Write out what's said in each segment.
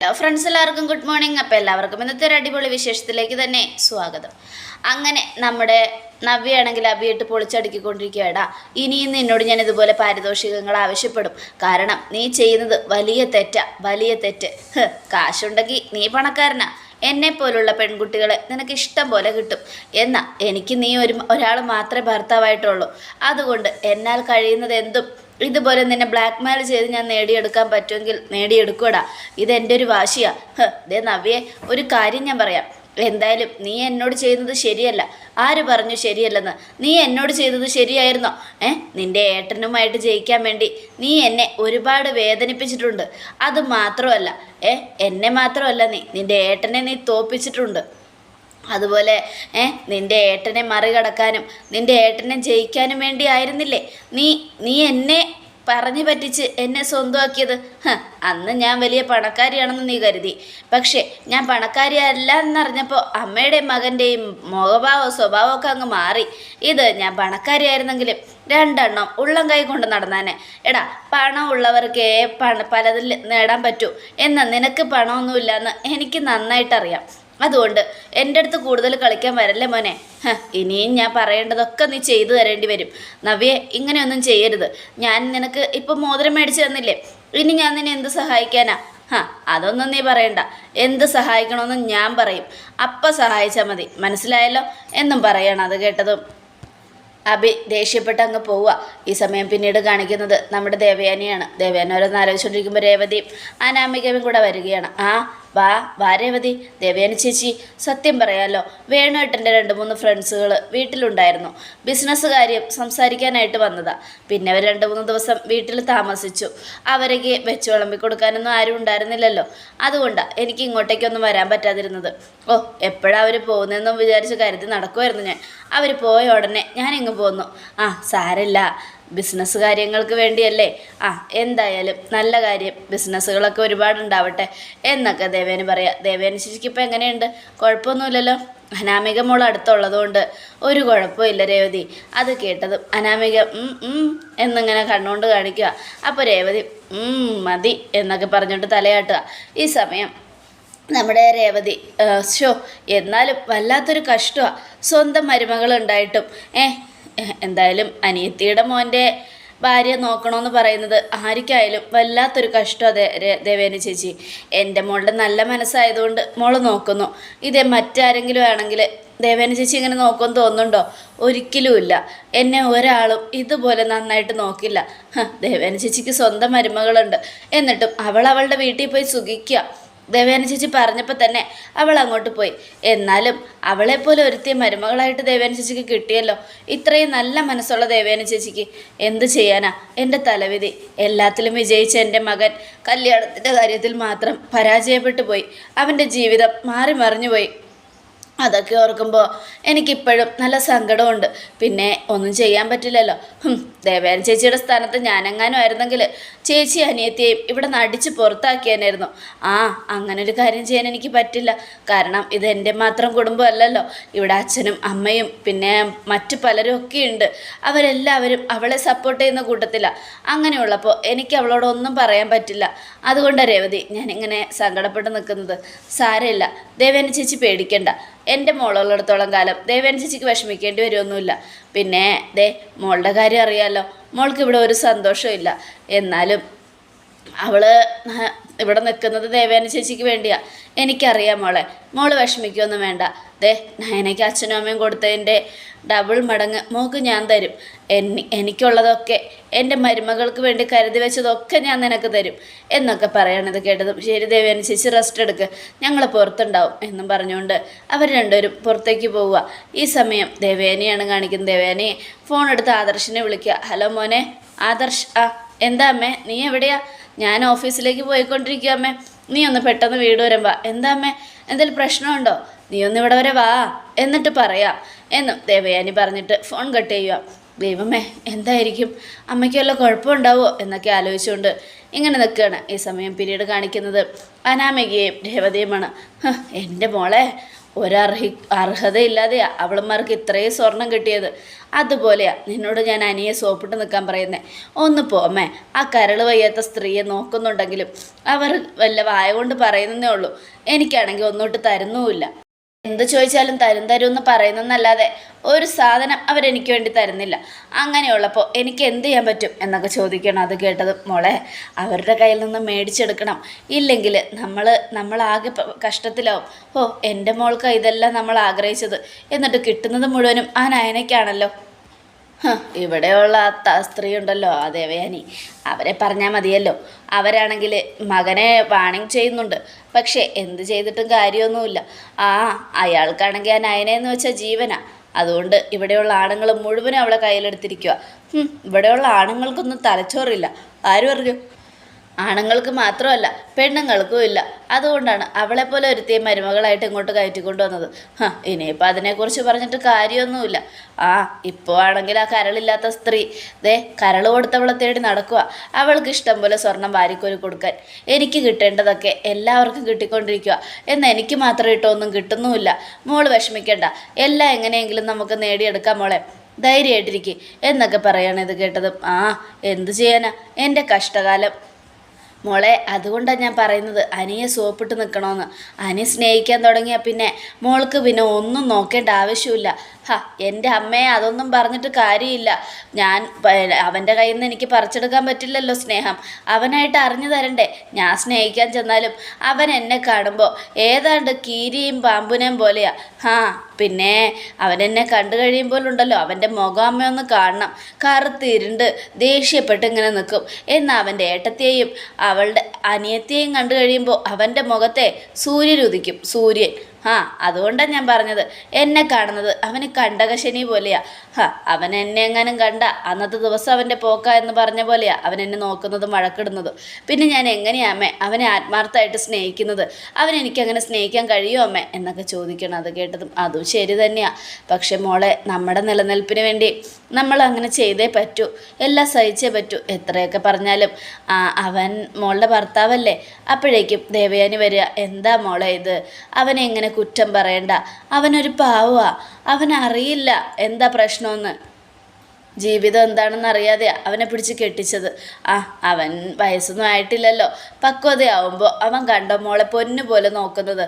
Hello friends, എല്ലാവർക്കും good morning. അപ്പോൾ എല്ലാവർക്കും ഇന്നത്തെ ഒരു അടിപൊളി വിശേഷത്തിലേക്ക് തന്നെ സ്വാഗതം. അങ്ങനെ നമ്മുടെ നവ്യയാണെങ്കിൽ അഭിയിട്ട് പൊളിച്ചടുക്കിക്കൊണ്ടിരിക്കുകയാടാ. ഇനിയും നിന്നോട് ഞാൻ ഇതുപോലെ പാരിതോഷികങ്ങൾ ആവശ്യപ്പെടും. കാരണം നീ ചെയ്യുന്നത് വലിയ തെറ്റ്. കാശുണ്ടെങ്കിൽ നീ പണക്കാരനാ. എന്നെപ്പോലുള്ള പെൺകുട്ടികളെ നിനക്ക് ഇഷ്ടം പോലെ കിട്ടും. എന്നാൽ എനിക്ക് നീ ഒരാൾ മാത്രമേ ഭർത്താവായിട്ടുള്ളൂ. അതുകൊണ്ട് എന്നാൽ കഴിയുന്നത് എന്തും ഇതുപോലെ നിന്നെ ബ്ലാക്ക് മെയിൽ ചെയ്ത് ഞാൻ നേടിയെടുക്കാൻ പറ്റുമെങ്കിൽ നേടിയെടുക്കൂടാ. ഇതെൻ്റെ ഒരു വാശിയാ. ദേ നവ്യേ, ഒരു കാര്യം ഞാൻ പറയാം. എന്തായാലും നീ എന്നോട് ചെയ്യുന്നത് ശരിയല്ല. ആര് പറഞ്ഞു ശരിയല്ലെന്ന്? നീ എന്നോട് ചെയ്തത് ശരിയായിരുന്നോ? നിൻ്റെ ഏട്ടനുമായിട്ട് ജയിക്കാൻ വേണ്ടി നീ എന്നെ ഒരുപാട് വേദനിപ്പിച്ചിട്ടുണ്ട്. അത് മാത്രമല്ല എന്നെ മാത്രമല്ല, നിൻ്റെ ഏട്ടനെ നീ തോൽപ്പിച്ചിട്ടുണ്ട്. അതുപോലെ നിൻ്റെ ഏട്ടനെ മറികടക്കാനും നിൻ്റെ ഏട്ടനെ ജയിക്കാനും വേണ്ടി ആയിരുന്നില്ലേ നീ എന്നെ പറഞ്ഞു പറ്റിച്ച് എന്നെ സ്വന്തമാക്കിയത്? അന്ന് ഞാൻ വലിയ പണക്കാരിയാണെന്ന് നീ കരുതി. പക്ഷേ ഞാൻ പണക്കാരിയല്ല എന്നറിഞ്ഞപ്പോൾ അമ്മയുടെയും മകൻ്റെയും സ്വഭാവമൊക്കെ അങ്ങ് മാറി. ഇത് ഞാൻ പണക്കാരിയായിരുന്നെങ്കിലും രണ്ടെണ്ണം ഉള്ളം കൈ കൊണ്ട് നടന്നാനെ. എടാ, പണം ഉള്ളവർക്കേ പലതിൽ നേടാൻ പറ്റൂ. എന്നാൽ നിനക്ക് പണമൊന്നുമില്ലയെന്ന് എനിക്ക് നന്നായിട്ടറിയാം. അതുകൊണ്ട് എൻ്റെ അടുത്ത് കൂടുതൽ കളിക്കാൻ വരല്ലേ മോനെ. ഇനിയും ഞാൻ പറയേണ്ടതൊക്കെ നീ ചെയ്തു തരേണ്ടി വരും. നവ്യെ, ഇങ്ങനെയൊന്നും ചെയ്യരുത്. ഞാൻ നിനക്ക് ഇപ്പം മോതിരം മേടിച്ച് തന്നില്ലേ, ഇനി ഞാൻ നിന്നെ എന്ത് സഹായിക്കാനാ? അതൊന്നും നീ പറയണ്ട. എന്ത് സഹായിക്കണമെന്ന് ഞാൻ പറയും. അപ്പം സഹായിച്ചാൽ മതി, മനസ്സിലായല്ലോ എന്നും പറയണം. അത് കേട്ടതും അഭി ദേഷ്യപ്പെട്ട് അങ്ങ് പോവുക. ഈ സമയം പിന്നീട് കാണിക്കുന്നത് നമ്മുടെ ദേവയാനിയാണ്. ദേവയാനി ഓരോന്ന് ആലോചിച്ചുകൊണ്ടിരിക്കുമ്പോൾ രേവതിയും അനാമികയും കൂടെ വരികയാണ്. വാ രേവതി. ദേവയാനി ചേച്ചി, സത്യം പറയാലോ, വേണുവേട്ടൻ്റെ 2-3 ഫ്രണ്ട്സുകൾ വീട്ടിലുണ്ടായിരുന്നു. ബിസിനസ് കാര്യം സംസാരിക്കാനായിട്ട് വന്നതാ. പിന്നെ അവർ 2-3 ദിവസം വീട്ടിൽ താമസിച്ചു. അവരേക്ക് വെച്ച് വിളമ്പി കൊടുക്കാനൊന്നും ആരും ഉണ്ടായിരുന്നില്ലല്ലോ. അതുകൊണ്ടാണ് എനിക്ക് ഇങ്ങോട്ടേക്കൊന്നും വരാൻ പറ്റാതിരുന്നത്. എപ്പോഴാണ് അവർ പോകുന്നതെന്നും വിചാരിച്ച് കരുതി നടക്കുമായിരുന്നു ഞാൻ. അവർ പോയ ഉടനെ ഞാനിങ്ങ് പോന്നു. സാരമില്ല, ബിസിനസ് കാര്യങ്ങൾക്ക് വേണ്ടിയല്ലേ. എന്തായാലും നല്ല കാര്യം, ബിസിനസ്സുകളൊക്കെ ഒരുപാടുണ്ടാവട്ടെ എന്നൊക്കെ ദേവേന് പറയാം. ദേവേന് ചേച്ചിക്ക് ഇപ്പം എങ്ങനെയുണ്ട്? കുഴപ്പമൊന്നുമില്ലല്ലോ. അനാമിക മോൾ അടുത്തുള്ളതുകൊണ്ട് ഒരു കുഴപ്പമില്ല രേവതി. അത് കേട്ടതും അനാമിക എന്നിങ്ങനെ കണ്ണുകൊണ്ട് കാണിക്കുക. അപ്പോൾ രേവതി മതി എന്നൊക്കെ പറഞ്ഞിട്ട് തലയാട്ടുക. ഈ സമയം നമ്മുടെ രേവതി എന്നാലും വല്ലാത്തൊരു കഷ്ടമാണ്. സ്വന്തം മരുമകളുണ്ടായിട്ടും എന്തായാലും അനിയത്തിയുടെ മോൻ്റെ ഭാര്യ നോക്കണമെന്ന് പറയുന്നത് ആർക്കായാലും വല്ലാത്തൊരു കഷ്ടമാണ് ദേവേനി ചേച്ചി. എൻ്റെ മോളുടെ നല്ല മനസ്സായതുകൊണ്ട് മോൾ നോക്കുന്നു. ഇതേ മറ്റാരെങ്കിലും ആണെങ്കിൽ ദേവേനി ചേച്ചി ഇങ്ങനെ നോക്കുമെന്ന് തോന്നുന്നുണ്ടോ? ഒരിക്കലുമില്ല. എന്നെ ഒരാളും ഇതുപോലെ നന്നായിട്ട് നോക്കില്ല. ദേവേനി ചേച്ചിക്ക് സ്വന്തം മരുമകളുണ്ട്, എന്നിട്ടും അവളുടെ വീട്ടിൽ പോയി സുഖിക്കുക. ദേവയാനി ചേച്ചി പറഞ്ഞപ്പോൾ തന്നെ അവൾ അങ്ങോട്ട് പോയി. എന്നാലും അവളെപ്പോലെ ഒരുത്തിയ മരുമകളായിട്ട് ദേവയാനി ചേച്ചിക്ക് കിട്ടിയല്ലോ. ഇത്രയും നല്ല മനസ്സുള്ള ദേവയാനി ചേച്ചിക്ക് എന്ത് ചെയ്യാനാ? എൻ്റെ തലവിധി. എല്ലാത്തിലും വിജയിച്ച എൻ്റെ മകൻ കല്യാണത്തിൻ്റെ കാര്യത്തിൽ മാത്രം പരാജയപ്പെട്ടു പോയി. അവൻ്റെ ജീവിതം മാറി മറിഞ്ഞു പോയി. അതൊക്കെ ഓർക്കുമ്പോൾ എനിക്കിപ്പോഴും നല്ല സങ്കടമുണ്ട്. പിന്നെ ഒന്നും ചെയ്യാൻ പറ്റില്ലല്ലോ. ദേവയാനി ചേച്ചിയുടെ സ്ഥാനത്ത് ഞാനെങ്ങാനും ആയിരുന്നെങ്കിൽ ചേച്ചി അനിയത്തിയെയും ഇവിടെ നടിച്ച് പുറത്താക്കിയാനായിരുന്നു. അങ്ങനൊരു കാര്യം ചെയ്യാൻ എനിക്ക് പറ്റില്ല. കാരണം ഇത് എൻ്റെ മാത്രം കുടുംബമല്ലല്ലോ. ഇവിടെ അച്ഛനും അമ്മയും പിന്നെ മറ്റു പലരും ഒക്കെ ഉണ്ട്. അവരെല്ലാവരും അവളെ സപ്പോർട്ട് ചെയ്യുന്ന കൂട്ടത്തിലാണ്. അങ്ങനെയുള്ളപ്പോൾ എനിക്ക് അവളോടൊന്നും പറയാൻ പറ്റില്ല. അതുകൊണ്ടാണ് രേവതി ഞാനിങ്ങനെ സങ്കടപ്പെട്ട് നിൽക്കുന്നത്. സാരമില്ല, ദേവയാനി ചേച്ചി പേടിക്കണ്ട. എൻ്റെ മോളുള്ളിടത്തോളം കാലം ദേവയാനി ചേച്ചിക്ക് വിഷമിക്കേണ്ടി വരുമൊന്നുമില്ല. പിന്നെ മോളുടെ കാര്യം അറിയാമല്ലോ, മോൾക്ക് ഇവിടെ ഒരു സന്തോഷവും ഇല്ല. എന്നാലും അവൾ ഇവിടെ നിൽക്കുന്നത് ദേവയാനി ചേച്ചിക്ക് വേണ്ടിയാണ്. എനിക്കറിയാം മോള് വിഷമിക്കുകയൊന്നും വേണ്ട. എനിക്ക് അച്ഛനും അമ്മയും കൊടുത്തതിൻ്റെ ഡബിൾ മടങ്ങ് മോൾക്ക് ഞാൻ തരും. എനിക്കുള്ളതൊക്കെ എൻ്റെ മരുമകൾക്ക് വേണ്ടി കരുതി വെച്ചതൊക്കെ ഞാൻ നിനക്ക് തരും എന്നൊക്കെ പറയണത് കേട്ടതും ശരി ദേവയാനി ചേച്ചി റെസ്റ്റ് എടുക്കുക, ഞങ്ങൾ പുറത്തുണ്ടാവും എന്നും പറഞ്ഞുകൊണ്ട് അവർ രണ്ടുപേരും പുറത്തേക്ക് പോവുക. ഈ സമയം ദേവയാനിയാണ് കാണിക്കുന്നത്. ദേവയാനി ഫോൺ എടുത്ത് ആദർശിനെ വിളിക്കുക. ഹലോ മോനെ ആദർശ്. എന്താ അമ്മേ, നീ എവിടെയാ? ഞാൻ ഓഫീസിലേക്ക് പോയിക്കൊണ്ടിരിക്കുക അമ്മേ. നീ ഒന്ന് പെട്ടെന്ന് വീട് വരാൻ വാ. എന്താ അമ്മേ, എന്തെങ്കിലും പ്രശ്നമുണ്ടോ? നീ ഒന്ന് ഇവിടെ വരെ വാ, എന്നിട്ട് പറയാം എന്നും ദേവയാനി പറഞ്ഞിട്ട് ഫോൺ കട്ട് ചെയ്യുക. ദൈവമേ, എന്തായിരിക്കും? അമ്മയ്ക്ക് വല്ല കുഴപ്പമുണ്ടാവുമോ എന്നൊക്കെ ആലോചിച്ചുകൊണ്ട് ഇങ്ങനെ നിൽക്കുകയാണ്. ഈ സമയം പിന്നീട് കാണിക്കുന്നത് അനാമികയും രേവതിയുമാണ്. എൻ്റെ മോളെ അർഹതയില്ലാതെയാ അവളന്മാർക്ക് ഇത്രയും സ്വർണം കിട്ടിയത്. അതുപോലെയാ നിന്നോട് ഞാൻ അനിയെ സോപ്പിട്ട് നിൽക്കാൻ പറയുന്നേ. ഒന്ന് പോമ്മേ. ആ കരള് വയ്യാത്ത സ്ത്രീയെ നോക്കുന്നുണ്ടെങ്കിലും അവർ വല്ല വായ കൊണ്ട് പറയുന്നതേ ഉള്ളൂ. എനിക്കാണെങ്കിൽ ഒന്നോട്ട് തരുന്നുമില്ല. എന്ത് ചോദിച്ചാലും തരുമെന്ന് പറയുന്നതെന്നല്ലാതെ ഒരു സാധനം അവരെനിക്ക് വേണ്ടി തരുന്നില്ല. അങ്ങനെയുള്ളപ്പോൾ എനിക്ക് എന്ത് ചെയ്യാൻ പറ്റും എന്നൊക്കെ ചോദിക്കണം. അത് കേട്ടത് മോളെ, അവരുടെ കയ്യിൽ നിന്ന് മേടിച്ചെടുക്കണം. ഇല്ലെങ്കിൽ നമ്മളാകെ കഷ്ടത്തിലാവും. ഓ, എൻ്റെ മോൾക്ക് ഇതെല്ലാം നമ്മൾ ആഗ്രഹിച്ചത്, എന്നിട്ട് കിട്ടുന്നത് മുഴുവനും ആ നയനയ്ക്കാണല്ലോ. ഇവിടെയുള്ള ആ സ്ത്രീ ഉണ്ടല്ലോ, ആ ദേവയാനി, അവരെ പറഞ്ഞാൽ മതിയല്ലോ. അവരാണെങ്കിൽ മകനെ വാണിംഗ് ചെയ്യുന്നുണ്ട്. പക്ഷേ എന്ത് ചെയ്തിട്ടും കാര്യമൊന്നുമില്ല. അയാൾക്കാണെങ്കിൽ ആ നയനെന്ന് വെച്ചാൽ ജീവനാ. അതുകൊണ്ട് ഇവിടെയുള്ള ആണുങ്ങൾ മുഴുവനും അവളെ കയ്യിലെടുത്തിരിക്കുക. ഇവിടെയുള്ള ആണുങ്ങൾക്കൊന്നും തലച്ചോറില്ല. ആര് പറഞ്ഞു? ആണുങ്ങൾക്ക് മാത്രമല്ല പെണ്ണുങ്ങൾക്കും ഇല്ല. അതുകൊണ്ടാണ് അവളെപ്പോലെ ഒരുത്തിയെ മരുമകളായിട്ട് ഇങ്ങോട്ട് കയറ്റിക്കൊണ്ട് വന്നത്. ഇനിയിപ്പോൾ അതിനെക്കുറിച്ച് പറഞ്ഞിട്ട് കാര്യമൊന്നുമില്ല. ഇപ്പോൾ ആണെങ്കിൽ ആ കരളില്ലാത്ത സ്ത്രീ കരൾ കൊടുത്തവളെ തേടി നടക്കുക. അവൾക്ക് ഇഷ്ടം പോലെ സ്വർണം വാരിക്കോരി കൊടുക്കാൻ. എനിക്ക് കിട്ടേണ്ടതൊക്കെ എല്ലാവർക്കും കിട്ടിക്കൊണ്ടിരിക്കുക. എന്നാൽ എനിക്ക് മാത്രം ഇട്ടൊന്നും കിട്ടുന്നുമില്ല. മോള് വിഷമിക്കണ്ട, എല്ലാം എങ്ങനെയെങ്കിലും നമുക്ക് നേടിയെടുക്കാം മോളെ. ധൈര്യമായിട്ടിരിക്കുക എന്നൊക്കെ പറയാണ്. ഇത് കേട്ടതും എന്തു ചെയ്യാനാ, എൻ്റെ കഷ്ടകാലം മോളെ. അതുകൊണ്ടാണ് ഞാൻ പറയുന്നത് അനിയെ സോപ്പിട്ട് നിൽക്കണമെന്ന്. അനി സ്നേഹിക്കാൻ തുടങ്ങിയാൽ പിന്നെ മോൾക്ക് പിന്നെ ഒന്നും നോക്കേണ്ട ആവശ്യമില്ല. എൻ്റെ അമ്മയെ അതൊന്നും പറഞ്ഞിട്ട് കാര്യമില്ല. അവൻ്റെ കയ്യിൽ നിന്ന് എനിക്ക് പറിച്ചെടുക്കാൻ പറ്റില്ലല്ലോ സ്നേഹം. അവനായിട്ട് അറിഞ്ഞു തരണ്ടേ. ഞാൻ സ്നേഹിക്കാൻ ചെന്നാലും അവൻ എന്നെ കാണുമ്പോൾ ഏതാണ്ട് കീരിയും പാമ്പുനേയും പോലെയാ. പിന്നെ അവനെന്നെ കണ്ടു കഴിയുമ്പോഴുണ്ടല്ലോ അവൻ്റെ മുഖം അമ്മയൊന്ന് കാണണം. കറുത്തിരുണ്ട് ദേഷ്യപ്പെട്ട് ഇങ്ങനെ നിൽക്കും. എന്നാൽ അവൻ്റെ ഏട്ടത്തെയും അവളുടെ അനിയത്തെയും കണ്ടു കഴിയുമ്പോൾ അവൻ്റെ മുഖത്തെ സൂര്യനുദിക്കും, സൂര്യൻ. അതുകൊണ്ടാണ് ഞാൻ പറഞ്ഞത്, എന്നെ കാണുന്നത് അവന് കണ്ടകശനി പോലെയാ. അവൻ എന്നെ എങ്ങാനും കണ്ട അന്നത്തെ ദിവസം അവൻ്റെ പോക്ക എന്ന് പറഞ്ഞ പോലെയാ അവൻ എന്നെ നോക്കുന്നതും വഴക്കിടുന്നതും. പിന്നെ ഞാൻ എങ്ങനെയാ അമ്മേ അവനെ ആത്മാർത്ഥമായിട്ട് സ്നേഹിക്കുന്നത്? അവൻ എനിക്കങ്ങനെ സ്നേഹിക്കാൻ കഴിയുമോ അമ്മേ എന്നൊക്കെ ചോദിക്കണം. അത് കേട്ടതും അതും ശരി തന്നെയാ. പക്ഷെ മോളെ, നമ്മുടെ നിലനിൽപ്പിന് വേണ്ടി നമ്മൾ അങ്ങനെ ചെയ്തേ പറ്റൂ. എല്ലാം സഹിച്ചേ പറ്റൂ. എത്രയൊക്കെ പറഞ്ഞാലും അവൻ മോളുടെ ഭർത്താവല്ലേ. അപ്പോഴേക്കും ദേവയാനി വരിക. എന്താ മോളെ ഇത്? അവനെ എങ്ങനെ കുറ്റം പറയണ്ട. അവനൊരു പാവമാ. അവനറിയില്ല എന്താ പ്രശ്നമെന്ന്. ജീവിതം എന്താണെന്ന് അറിയാതെ അവനെ പിടിച്ച് കെട്ടിച്ചത്. അവൻ വയസ്സൊന്നും ആയിട്ടില്ലല്ലോ. പക്വതയാവുമ്പോൾ അവൻ കണ്ടോ മോളെ പൊന്നു പോലെ നോക്കുന്നത്.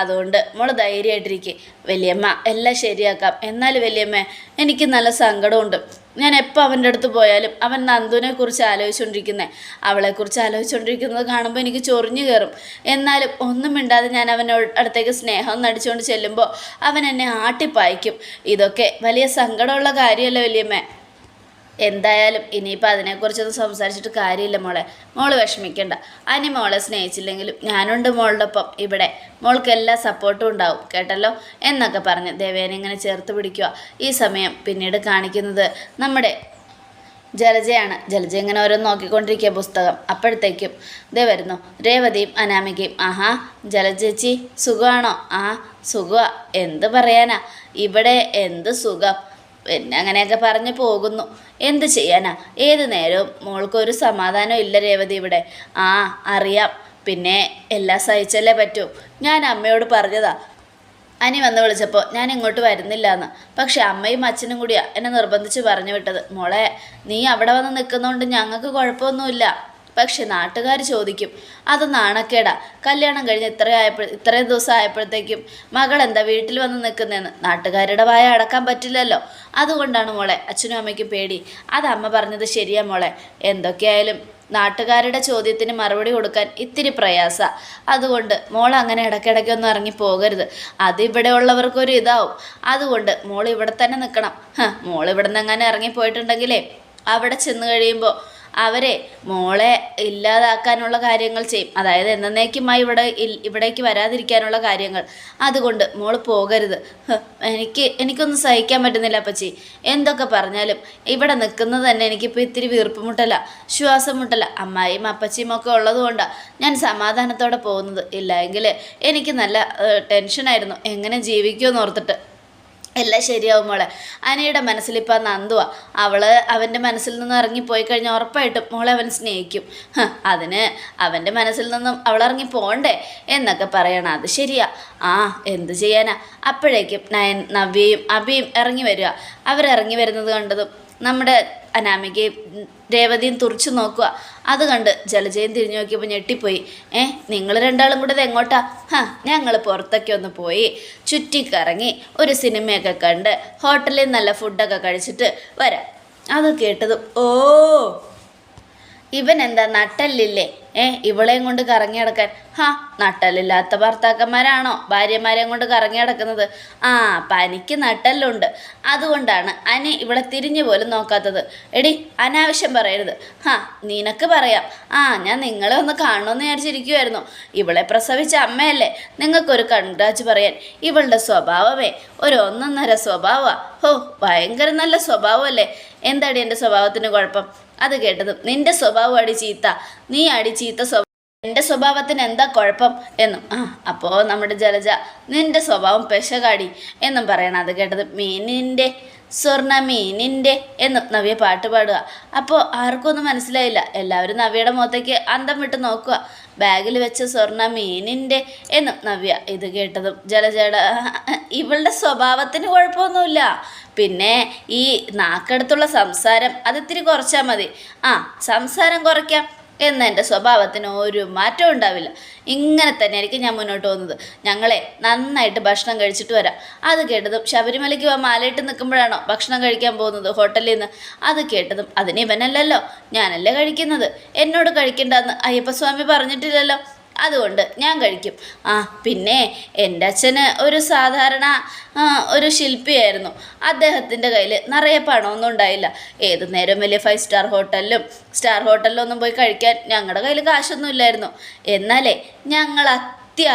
അതുകൊണ്ട് മോള് ധൈര്യമായിട്ടിരിക്കുക. വലിയമ്മ എല്ലാം ശരിയാക്കാം. എന്നാലും വലിയമ്മ, എനിക്ക് നല്ല സങ്കടമുണ്ട്. ഞാൻ എപ്പോൾ അവൻ്റെ അടുത്ത് പോയാലും അവൻ നന്ദുവിനെ കുറിച്ച് ആലോചിച്ചുകൊണ്ടിരിക്കുന്നത്, അവളെക്കുറിച്ച് ആലോചിച്ചുകൊണ്ടിരിക്കുന്നത് കാണുമ്പോൾ എനിക്ക് ചൊറിഞ്ഞു കയറും. എന്നാലും ഒന്നും മിണ്ടാതെ ഞാൻ അവനോട് അടുത്തേക്ക് സ്നേഹം നടിച്ചുകൊണ്ട് ചെല്ലുമ്പോൾ അവൻ എന്നെ ആട്ടിപ്പായിക്കും. ഇതൊക്കെ വലിയ സങ്കടമുള്ള കാര്യമല്ല വലിയമ്മേ. എന്തായാലും ഇനിയിപ്പോൾ അതിനെക്കുറിച്ചൊന്നും സംസാരിച്ചിട്ട് കാര്യമില്ല മോളെ. മോള് വിഷമിക്കണ്ട. അനി മോളെ സ്നേഹിച്ചില്ലെങ്കിലും ഞാനുണ്ട് മോളുടെ ഒപ്പം ഇവിടെ. മോൾക്ക് എല്ലാ സപ്പോർട്ടും ഉണ്ടാവും കേട്ടല്ലോ എന്നൊക്കെ പറഞ്ഞ് ദേവേനെ ഇങ്ങനെ ചേർത്ത് പിടിക്കുക. ഈ സമയം പിന്നീട് കാണിക്കുന്നത് നമ്മുടെ ജലജയാണ്. ജലജ ഇങ്ങനെ ഓരോന്ന് നോക്കിക്കൊണ്ടിരിക്കുക പുസ്തകം. അപ്പോഴത്തേക്കും വരുന്നു രേവതിയും അനാമികയും. ജലജേച്ചി സുഖമാണോ? സുഖമാ. എന്ത് പറയാനാ, ഇവിടെ എന്ത് സുഖം. പിന്നെ അങ്ങനെയൊക്കെ പറഞ്ഞ് പോകുന്നു. എന്ത് ചെയ്യാനാ, ഏത് നേരവും മോൾക്കൊരു സമാധാനം ഇല്ല രേവതി ഇവിടെ. അറിയാം. പിന്നെ എല്ലാം സഹിച്ചല്ലേ പറ്റൂ. ഞാൻ അമ്മയോട് പറഞ്ഞതാ അനി വന്ന് വിളിച്ചപ്പോൾ ഞാൻ ഇങ്ങോട്ട് വരുന്നില്ല എന്ന്. പക്ഷെ അമ്മയും അച്ഛനും കൂടിയാ എന്നെ നിർബന്ധിച്ച് പറഞ്ഞു വിട്ടത്. മോളെ, നീ അവിടെ വന്ന് നിൽക്കുന്നതുകൊണ്ട് ഞങ്ങൾക്ക് കുഴപ്പമൊന്നുമില്ല. പക്ഷെ നാട്ടുകാർ ചോദിക്കും. അത് നാണക്കേടാ. കല്യാണം കഴിഞ്ഞ് ഇത്രയും ദിവസം ആയപ്പോഴത്തേക്കും മകൾ എന്താ വീട്ടിൽ വന്ന് നിൽക്കുന്നതെന്ന് നാട്ടുകാരുടെ വായ അടക്കാൻ പറ്റില്ലല്ലോ. അതുകൊണ്ടാണ് മോളെ അച്ഛനും അമ്മയ്ക്കും പേടി. അത് അമ്മ പറഞ്ഞത് ശരിയാ മോളെ. എന്തൊക്കെയായാലും നാട്ടുകാരുടെ ചോദ്യത്തിന് മറുപടി കൊടുക്കാൻ ഇത്തിരി പ്രയാസ. അതുകൊണ്ട് മോൾ അങ്ങനെ ഇടയ്ക്കിടയ്ക്കൊന്നും ഇറങ്ങി പോകരുത്. അതിവിടെ ഉള്ളവർക്കൊരു ഇതാവും. അതുകൊണ്ട് മോൾ ഇവിടെ തന്നെ നിൽക്കണം. മോൾ ഇവിടെ നിന്ന് അങ്ങനെ ഇറങ്ങിപ്പോയിട്ടുണ്ടെങ്കിലേ അവിടെ ചെന്ന് കഴിയുമ്പോൾ അവരെ മോളെ ഇല്ലാതാക്കാനുള്ള കാര്യങ്ങൾ ചെയ്യും. അതായത് എന്നേക്കുമായി ഇവിടേക്ക് വരാതിരിക്കാനുള്ള കാര്യങ്ങൾ. അതുകൊണ്ട് മോള് പോകരുത്. എനിക്കൊന്നും സഹിക്കാൻ പറ്റുന്നില്ല അപ്പച്ചി. എന്തൊക്കെ പറഞ്ഞാലും ഇവിടെ നിൽക്കുന്നത് തന്നെ എനിക്കിപ്പോൾ ഇത്തിരി വീർപ്പുമുട്ടല, ശ്വാസം മുട്ടല. അമ്മായിയും അപ്പച്ചിയും ഒക്കെ ഉള്ളതുകൊണ്ടാണ് ഞാൻ സമാധാനത്തോടെ പോകുന്നത്. ഇല്ലെങ്കിൽ എനിക്ക് നല്ല ടെൻഷനായിരുന്നു എങ്ങനെ ജീവിക്കുമെന്ന് ഓർത്തിട്ട്. എല്ലാം ശരിയാവും മോളെ. അനയുടെ മനസ്സിലിപ്പോൾ നന്ദുവാ. അവൻ്റെ മനസ്സിൽ നിന്ന് ഇറങ്ങിപ്പോയി കഴിഞ്ഞാൽ ഉറപ്പായിട്ടും മോളെ അവൻ സ്നേഹിക്കും. അതിന് അവൻ്റെ മനസ്സിൽ നിന്നും അവൾ ഇറങ്ങി പോകണ്ടേ എന്നൊക്കെ പറയണം. അത് ശരിയാ. എന്ത് ചെയ്യാനാ. അപ്പോഴേക്കും നവ്യയും അഭിയും ഇറങ്ങി വരിക. അവരിറങ്ങി വരുന്നത് കണ്ടതും നമ്മുടെ അനാമികയും രേവതിയും തുറച്ചു നോക്കുക. അത് കണ്ട് ജലജയും തിരിഞ്ഞു നോക്കിയപ്പോൾ ഞെട്ടിപ്പോയി. നിങ്ങൾ രണ്ടാളും കൂടെ എങ്ങോട്ടാ? ഞങ്ങൾ പുറത്തൊക്കെ ഒന്ന് പോയി ചുറ്റിക്കറങ്ങി ഒരു സിനിമയൊക്കെ കണ്ട് ഹോട്ടലിൽ നല്ല ഫുഡൊക്കെ കഴിച്ചിട്ട് വരാം. അത് കേട്ടതും ഇവൻ എന്താ നട്ടല്ലില്ലേ? ഇവളെയും കൊണ്ട് കറങ്ങി നടക്കാൻ? നട്ടല്ലില്ലാത്ത ഭർത്താക്കന്മാരാണോ ഭാര്യമാരെയും കൊണ്ട് കറങ്ങി നടക്കുന്നത്? പനിക്ക് നട്ടല്ലുണ്ട്, അതുകൊണ്ടാണ് അനി ഇവളെ തിരിഞ്ഞു പോലും നോക്കാത്തത്. എടി അനാവശ്യം പറയരുത്. നിനക്ക് പറയാം. ഞാൻ നിങ്ങളെ ഒന്ന് കാണണമെന്ന് വിചാരിച്ചിരിക്കുമായിരുന്നു. ഇവളെ പ്രസവിച്ച അമ്മയല്ലേ, നിങ്ങൾക്കൊരു കൺഗ്രാജ് പറയാൻ. ഇവളുടെ സ്വഭാവമേ ഒരു ഒന്നൊന്നര സ്വഭാവമാണ്. ഭയങ്കര നല്ല സ്വഭാവമല്ലേ? എന്താടി എൻ്റെ സ്വഭാവത്തിന് കുഴപ്പം? അത് കേട്ടതും നിന്റെ സ്വഭാവം അടി ചീത്ത, നീ അടി ചീത്ത സ്വഭാവം, എൻ്റെ സ്വഭാവത്തിന് എന്താ കുഴപ്പം എന്നും. അപ്പോൾ നമ്മുടെ ജലജ നിന്റെ സ്വഭാവം പെശകാടി എന്നും പറയണം. അത് കേട്ടത് മീനിൻ്റെ സ്വർണ്ണ മീനിൻ്റെ എന്നും നവ്യ പാട്ട് പാടുക. അപ്പോൾ ആർക്കൊന്നും മനസ്സിലായില്ല. എല്ലാവരും നവ്യയുടെ മുഖത്തേക്ക് അന്തം വിട്ട് നോക്കുക. ബാഗിൽ വെച്ച സ്വർണ്ണ മീനിൻ്റെ എന്നും നവ്യ. ഇത് കേട്ടതും ജലജയുടെ ഇവളുടെ സ്വഭാവത്തിന് കുഴപ്പമൊന്നുമില്ല, പിന്നെ ഈ നാക്കടുത്തുള്ള സംസാരം അതിത്തിരി കുറച്ചാൽ മതി. സംസാരം കുറയ്ക്കാം, എന്നെൻ്റെ സ്വഭാവത്തിന് ഒരു മാറ്റവും ഉണ്ടാവില്ല. ഇങ്ങനെ തന്നെയായിരിക്കും ഞാൻ മുന്നോട്ട് പോകുന്നത്. ഞങ്ങളെ നന്നായിട്ട് ഭക്ഷണം കഴിച്ചിട്ട് വരാം. അത് കേട്ടതും ശബരിമലയ്ക്ക് മാലയിട്ട് നിൽക്കുമ്പോഴാണോ ഭക്ഷണം കഴിക്കാൻ പോകുന്നത് ഹോട്ടലിൽ നിന്ന്? അത് കേട്ടതും അതിന് ഇവനല്ലല്ലോ, ഞാനല്ലേ കഴിക്കുന്നത്. എന്നോട് കഴിക്കണ്ടെന്ന് അയ്യപ്പസ്വാമി പറഞ്ഞിട്ടില്ലല്ലോ, അതുകൊണ്ട് ഞാൻ കഴിക്കും. പിന്നെ എൻ്റെ അച്ഛന് ഒരു സാധാരണ ഒരു ശില്പിയായിരുന്നു. അദ്ദേഹത്തിൻ്റെ കയ്യിൽ നിറയെ പണമൊന്നും ഉണ്ടായില്ല. ഏതു നേരം വലിയ 5 സ്റ്റാർ ഹോട്ടലിലും സ്റ്റാർ ഹോട്ടലിലും ഒന്നും പോയി കഴിക്കാൻ ഞങ്ങളുടെ കയ്യിൽ കാശൊന്നും ഇല്ലായിരുന്നു. എന്നാലേ ഞങ്ങൾ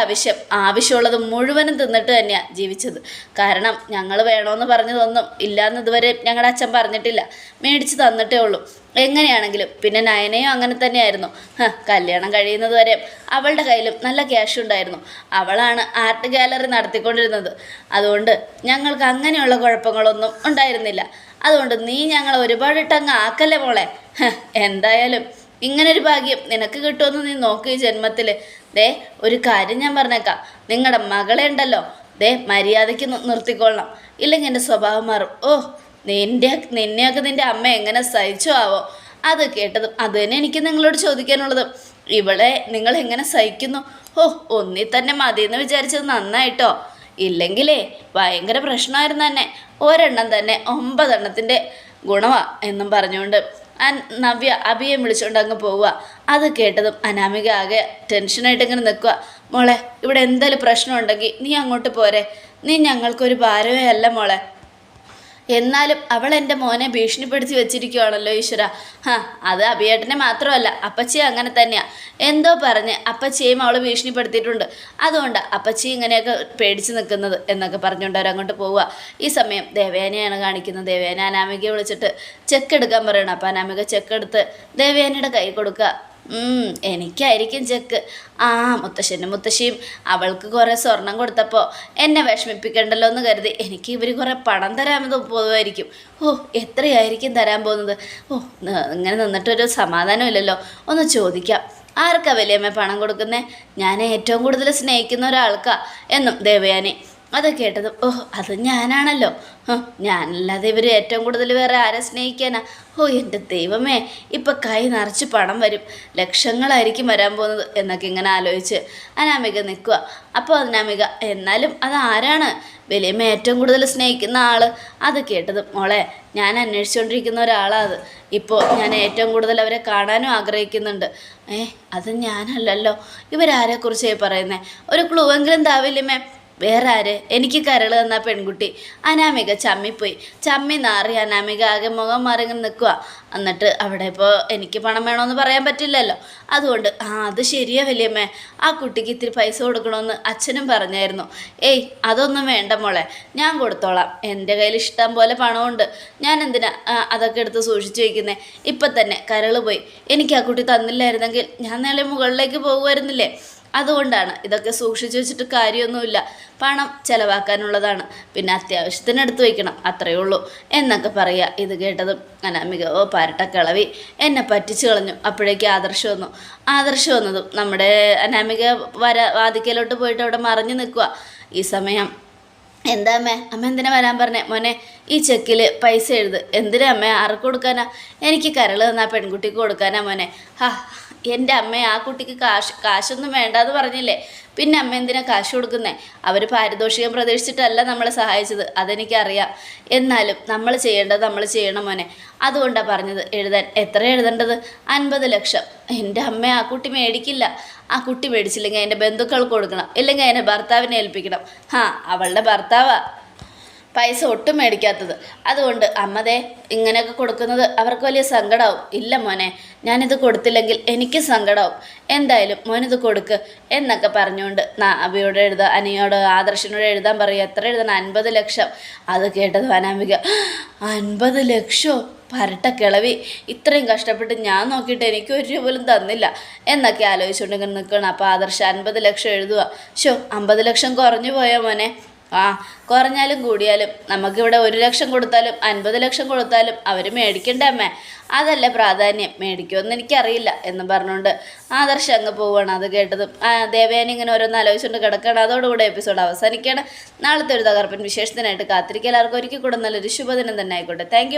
ആവശ്യമുള്ളത് മുഴുവനും തിന്നിട്ട് തന്നെയാണ് ജീവിച്ചത്. കാരണം ഞങ്ങൾ വേണമെന്ന് പറഞ്ഞതൊന്നും ഇല്ലയെന്ന് ഇതുവരെ ഞങ്ങളുടെ അച്ഛൻ പറഞ്ഞിട്ടില്ല, മേടിച്ച് തന്നിട്ടേ ഉള്ളൂ. എങ്ങനെയാണെങ്കിലും പിന്നെ നയനയും അങ്ങനെ തന്നെയായിരുന്നു. കല്യാണം കഴിയുന്നത് വരെ അവളുടെ കയ്യിലും നല്ല ക്യാഷ് ഉണ്ടായിരുന്നു. അവളാണ് ആർട്ട് ഗാലറി നടത്തിക്കൊണ്ടിരുന്നത്. അതുകൊണ്ട് ഞങ്ങൾക്ക് അങ്ങനെയുള്ള കുഴപ്പങ്ങളൊന്നും ഉണ്ടായിരുന്നില്ല. അതുകൊണ്ട് നീ ഞങ്ങൾ ഒരുപാട് ഇട്ടങ്ങ് ആക്കല്ലേ മോളെ. എന്തായാലും ഇങ്ങനൊരു ഭാഗ്യം നിനക്ക് കിട്ടുമെന്ന് നീ നോക്ക് ഈ ജന്മത്തിൽ. ഒരു കാര്യം ഞാൻ പറഞ്ഞേക്കാം, നിങ്ങളുടെ മകളെ ഉണ്ടല്ലോ മര്യാദയ്ക്ക് നിർത്തിക്കൊള്ളണം, ഇല്ലെങ്കിൽ എൻ്റെ സ്വഭാവം മാറും. നിന്നെയൊക്കെ നിൻ്റെ അമ്മ എങ്ങനെ സഹിച്ചോ ആവോ? അത് കേട്ടതും അത് തന്നെ എനിക്ക് നിങ്ങളോട് ചോദിക്കാനുള്ളത്. ഇവളെ നിങ്ങൾ എങ്ങനെ സഹിക്കുന്നു? ഒന്നി തന്നെ മതിയെന്ന് വിചാരിച്ചത് നന്നായിട്ടോ, ഇല്ലെങ്കിലേ ഭയങ്കര പ്രശ്നമായിരുന്നു തന്നെ. ഒരെണ്ണം തന്നെ 9 എണ്ണത്തിൻ്റെ ഗുണമാണ് എന്നും പറഞ്ഞുകൊണ്ട് നവ്യ അഭിയെ വിളിച്ചുകൊണ്ട് അങ്ങ് പോവുക. അത് കേട്ടതും അനാമിക ആകെ ടെൻഷനായിട്ട് ഇങ്ങനെ നിൽക്കുക. മോളെ, ഇവിടെ എന്തെങ്കിലും പ്രശ്നമുണ്ടെങ്കിൽ നീ അങ്ങോട്ട് പോരെ, നീ ഞങ്ങൾക്കൊരു ഭാരമേ അല്ല മോളെ. എന്നാലും അവൾ എൻ്റെ മോനെ ഭീഷണിപ്പെടുത്തി വെച്ചിരിക്കുകയാണല്ലോ ഈശ്വര. അത് അഭിയേട്ടനെ മാത്രമല്ല അപ്പച്ചിയെ അങ്ങനെ തന്നെയാണ്. എന്തോ പറഞ്ഞ് അപ്പച്ചിയെയും അവൾ ഭീഷണിപ്പെടുത്തിയിട്ടുണ്ട്. അതുകൊണ്ട് അപ്പച്ചി ഇങ്ങനെയൊക്കെ പേടിച്ച് നിൽക്കുന്നത് എന്നൊക്കെ പറഞ്ഞുകൊണ്ട് അവരങ്ങോട്ട് പോവുക. ഈ സമയം ദേവയാനിയാണ് കാണിക്കുന്നത്. ദേവയാനി അനാമികയെ വിളിച്ചിട്ട് ചെക്ക് എടുക്കാൻ പറയണം. അപ്പോൾ അനാമിക ചെക്ക് എടുത്ത് ദേവയാനിയുടെ കൈ കൊടുക്കുക. എനിക്കായിരിക്കും ചെക്ക്. മുത്തശ്ശിയും അവൾക്ക് കുറേ സ്വർണം കൊടുത്തപ്പോൾ എന്നെ വിഷമിപ്പിക്കണ്ടല്ലോ എന്ന് കരുതി എനിക്ക് ഇവർ കുറേ പണം തരാമെന്ന് പോകുമായിരിക്കും. എത്രയായിരിക്കും തരാൻ പോകുന്നത്? ഇങ്ങനെ നിന്നിട്ടൊരു സമാധാനമില്ലല്ലോ. ഒന്ന് ചോദിക്കാം, ആർക്കാ വലിയമ്മ പണം കൊടുക്കുന്നേ? ഞാൻ ഏറ്റവും കൂടുതൽ സ്നേഹിക്കുന്ന ഒരാൾക്കാ എന്നും ദേവയാനി. അത് കേട്ടതും അത് ഞാനാണല്ലോ. ഞാനല്ലാതെ ഇവർ ഏറ്റവും കൂടുതൽ വേറെ ആരെ സ്നേഹിക്കാനാ? എൻ്റെ ദൈവമേ, ഇപ്പം കൈ നിറച്ച് പണം വരും, ലക്ഷങ്ങളായിരിക്കും വരാൻ പോകുന്നത് എന്നൊക്കെ ഇങ്ങനെ ആലോചിച്ച് അനാമിക നിൽക്കുക. അപ്പോൾ അനാമിക, എന്നാലും അതാരാണ് വലിയമ്മ ഏറ്റവും കൂടുതൽ സ്നേഹിക്കുന്ന ആൾ? അത് കേട്ടതും മോളെ, ഞാൻ അന്വേഷിച്ചുകൊണ്ടിരിക്കുന്ന ഒരാളാണ് അത്. ഇപ്പോൾ ഞാൻ ഏറ്റവും കൂടുതൽ അവരെ കാണാനും ആഗ്രഹിക്കുന്നുണ്ട്. അത് ഞാനല്ലല്ലോ. ഇവരാരെക്കുറിച്ചാണ് പറയുന്നത്? ഒരു ക്ലൂ എങ്കിലും താവില്ലമ്മേ. വേറെ ആര്? എനിക്ക് കരള് തന്ന പെൺകുട്ടി. അനാമിക ചമ്മിപ്പോയി. ചമ്മി നാറി അനാമിക ആകെ മുഖം മാറി നിൽക്കുക. എന്നിട്ട് അവിടെ ഇപ്പോൾ എനിക്ക് പണം വേണമെന്ന് പറയാൻ പറ്റില്ലല്ലോ. അതുകൊണ്ട് അത് ശരിയാ വലിയമ്മേ, ആ കുട്ടിക്ക് ഇത്തിരി പൈസ കൊടുക്കണമെന്ന് അച്ഛനും പറഞ്ഞായിരുന്നു. അതൊന്നും വേണ്ട മോളെ, ഞാൻ കൊടുത്തോളാം. എൻ്റെ കയ്യിൽ ഇഷ്ടം പോലെ പണമുണ്ട്. ഞാൻ എന്തിനാ അതൊക്കെ എടുത്ത് സൂക്ഷിച്ചു വയ്ക്കുന്നേ? ഇപ്പം തന്നെ കരള് പോയി. എനിക്ക് ആ കുട്ടി തന്നില്ലായിരുന്നെങ്കിൽ ഞാൻ നേരെ മുകളിലേക്ക് പോകുമായിരുന്നില്ലേ? അതുകൊണ്ടാണ് ഇതൊക്കെ സൂക്ഷിച്ചു വെച്ചിട്ട് കാര്യമൊന്നുമില്ല, പണം ചിലവാക്കാനുള്ളതാണ്, പിന്നെ അത്യാവശ്യത്തിന് എടുത്തു വയ്ക്കണം, അത്രയേ ഉള്ളൂ എന്നൊക്കെ പറയുക. ഇത് കേട്ടതും അനാമിക ഓ പരട്ടക്കിളവി എന്നെ പറ്റിച്ചു കളഞ്ഞു. അപ്പോഴേക്ക് ആദർശ് വന്നതും നമ്മുടെ അനാമിക വാതിക്കലോട്ട് പോയിട്ട് അവിടെ മറിഞ്ഞു നിൽക്കുക. ഈ സമയം എന്താ അമ്മ എന്തിനാ വരാൻ പറഞ്ഞേ? മോനെ ഈ ചെക്കിൽ പൈസ എഴുത്. എന്തിനാ അമ്മ? ആർക്ക് കൊടുക്കാനാ? എനിക്ക് കരൾ തന്നാ പെൺകുട്ടിക്ക് കൊടുക്കാനാ മോനെ. എൻ്റെ അമ്മ ആ കുട്ടിക്ക് കാശൊന്നും വേണ്ടാന്ന് പറഞ്ഞില്ലേ, പിന്നെ അമ്മ എന്തിനാ കാശ് കൊടുക്കുന്നേ? അവർ പാരിതോഷികം പ്രതീക്ഷിച്ചിട്ടല്ല നമ്മളെ സഹായിച്ചത്, അതെനിക്കറിയാം. എന്നാലും നമ്മൾ ചെയ്യേണ്ടത് നമ്മൾ ചെയ്യണം മോനെ. അതുകൊണ്ടാണ് പറഞ്ഞത് എഴുതാൻ. എത്ര എഴുതേണ്ടത്? 50 ലക്ഷം. എൻ്റെ അമ്മ ആ കുട്ടി മേടിക്കില്ല. ആ കുട്ടി മേടിച്ചില്ലെങ്കിൽ അതിൻ്റെ ബന്ധുക്കൾക്ക് കൊടുക്കണം, ഇല്ലെങ്കിൽ അതിൻ്റെ ഭർത്താവിനെ ഏൽപ്പിക്കണം. അവളുടെ ഭർത്താവാ പൈസ ഒട്ടും മേടിക്കാത്തത്. അതുകൊണ്ട് അമ്മതേ ഇങ്ങനെയൊക്കെ കൊടുക്കുന്നത് അവർക്ക് വലിയ സങ്കടമാവും. ഇല്ല മോനെ, ഞാനിത് കൊടുത്തില്ലെങ്കിൽ എനിക്ക് സങ്കടമാവും. എന്തായാലും മോനിത് കൊടുക്ക് എന്നൊക്കെ പറഞ്ഞുകൊണ്ട് അബിയോട് അനിയോട് ആദർശിനോട് എഴുതാൻ പറയുക. എത്ര എഴുതണം? 50 ലക്ഷം. അത് കേട്ടത് അനാമിക 50 ലക്ഷമോ? പരട്ട കിളവി, ഇത്രയും കഷ്ടപ്പെട്ട് ഞാൻ നോക്കിയിട്ട് എനിക്ക് ഒരു രൂപ പോലും തന്നില്ല എന്നൊക്കെ ആലോചിച്ചുകൊണ്ട് ഇങ്ങനെ നിൽക്കണം. അപ്പോൾ ആദർശ് 50 ലക്ഷം എഴുതുക. 50 ലക്ഷം കുറഞ്ഞു പോയോ മോനെ? കുറഞ്ഞാലും കൂടിയാലും നമുക്കിവിടെ 1 ലക്ഷം കൊടുത്താലും 50 ലക്ഷം കൊടുത്താലും അവർ മേടിക്കണ്ടേ അമ്മേ? അതല്ലേ പ്രാധാന്യം. മേടിക്കുമെന്ന് എനിക്കറിയില്ല എന്ന് പറഞ്ഞുകൊണ്ട് ആദർശ് അങ്ങ് പോവുകയാണ്. അത് കേട്ടതും ദേവയാനി ഇങ്ങനെ ഓരോന്ന് ആലോചിച്ചുകൊണ്ട് കിടക്കുകയാണ്. അതോടുകൂടെ എപ്പിസോഡ് അവസാനിക്കുകയാണ്. നാളത്തെ ഒരു തകർപ്പൻ വിശേഷത്തിനായിട്ട് കാത്തിരിക്കുക. എല്ലാവർക്കും ഒരിക്കൽ കൂടെ നല്ലൊരു ശുഭദിനം തന്നെ ആയിക്കോട്ടെ. Thank you.